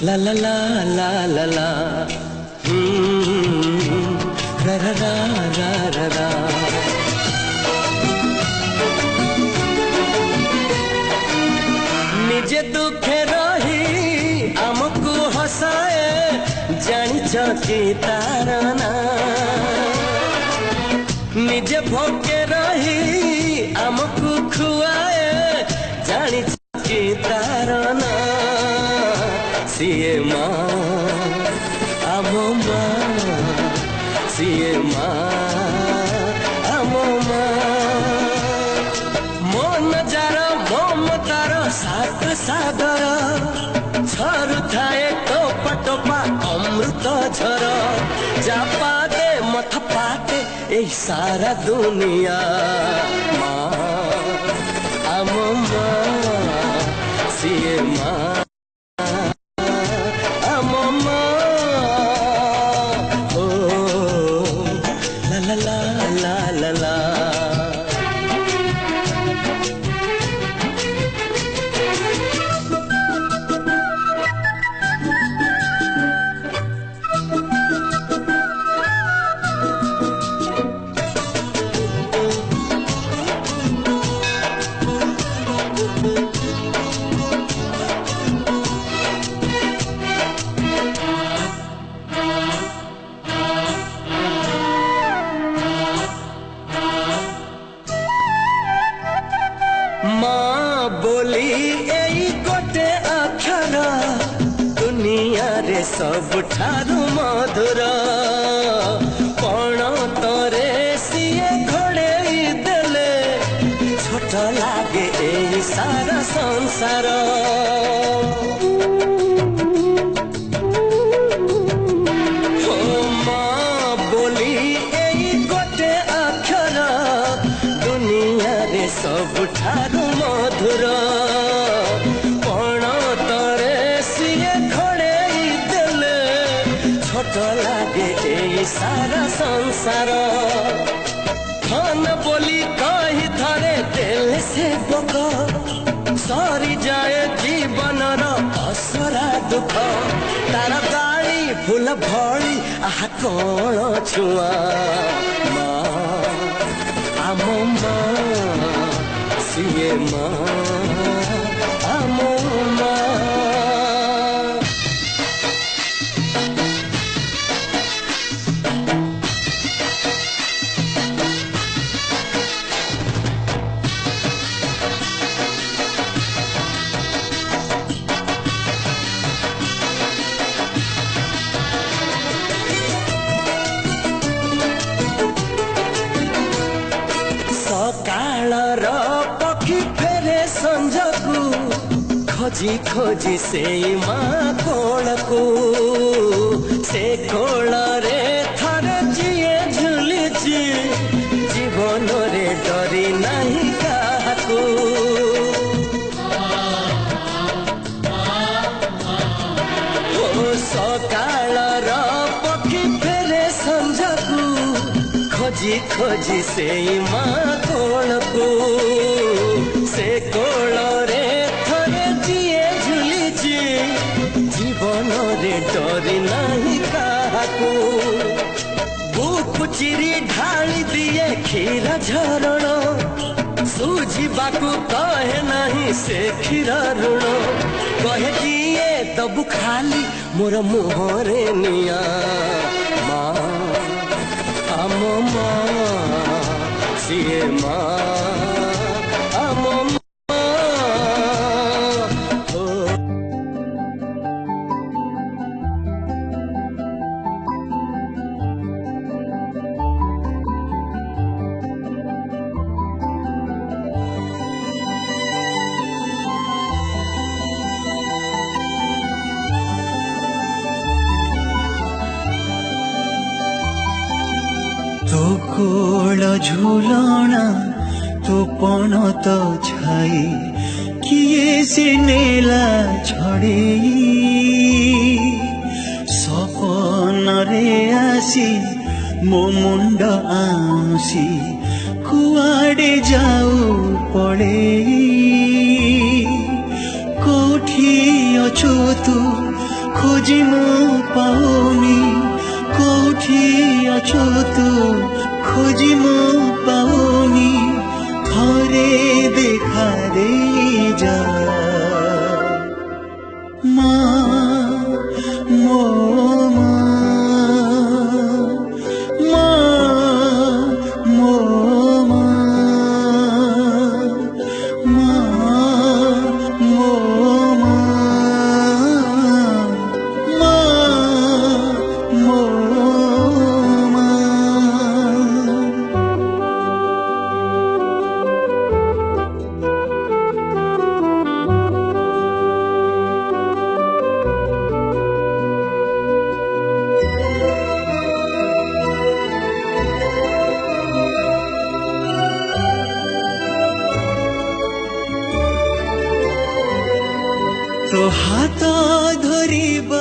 La la la la la la. Ra ra ra ra ra ra. निजे दुखे रही आमको हसाए जानिछ कि तार ना निजे भोके रही आमको खुआए जानिछ कि तार ना सीए माँ आमो माँ सीए माँ आमो माँ मन जार ममतार सात सागर झरु थाए टोपा टोपा अमृत झर जापा दे मथ पाते ए सारा दुनिया माँ आमो माँ सीए माँ आमो माँ ओ ला ला ला ला ला ला. माँ बोली एई गोटे अक्षर दुनिया रे सब ठारू मधुर पण तोरे सिए घोड़े देले छोट लागे एई सारा संसार माँ बोली एई गोटे अक्षर दुनिया रे सब ठारू मधुर पण तोरे सिए घोड़े देले छोट लागे ए सारा संसार धन बोली कही थरे देले से बक सरी जाए जीवनर असरा दुख तार गाड़ी फूल भली आहा कौन छुआ माँ आमो माँ सीए माँ आमो माँ. सकाळर पक्षी फेरे संजकू खोजी खोजी से माँ कोलकू से कोल रे थरे जिए झुलिची जीवन रे डरी नहीं काकू सकाळर पक्षी फेरे संजकू खोजी खोजी से माँ कोलकू से कोल रे थरे जिए झुलिची जीवन रे डरी नहीं काकू बुक चिरी ढाली दिए क्षीर झरण सूझी बाकू कहे नहीं से क्षीर ऋण कहे दिए दबु खाली मोर मुहरे निया माँ आमो माँ सीए माँ आमो माँ तो कोल झुलना तो पन तो छाई किए से नेला छड़े सपन रे आसी मो मुंड आसी कुआडे जाऊ पड़े कोठी अछु तू खोजी म पाउनी कोठी अछो तू खोजी म पाउनी थोरे देखा दे जा तो हाथ धरिब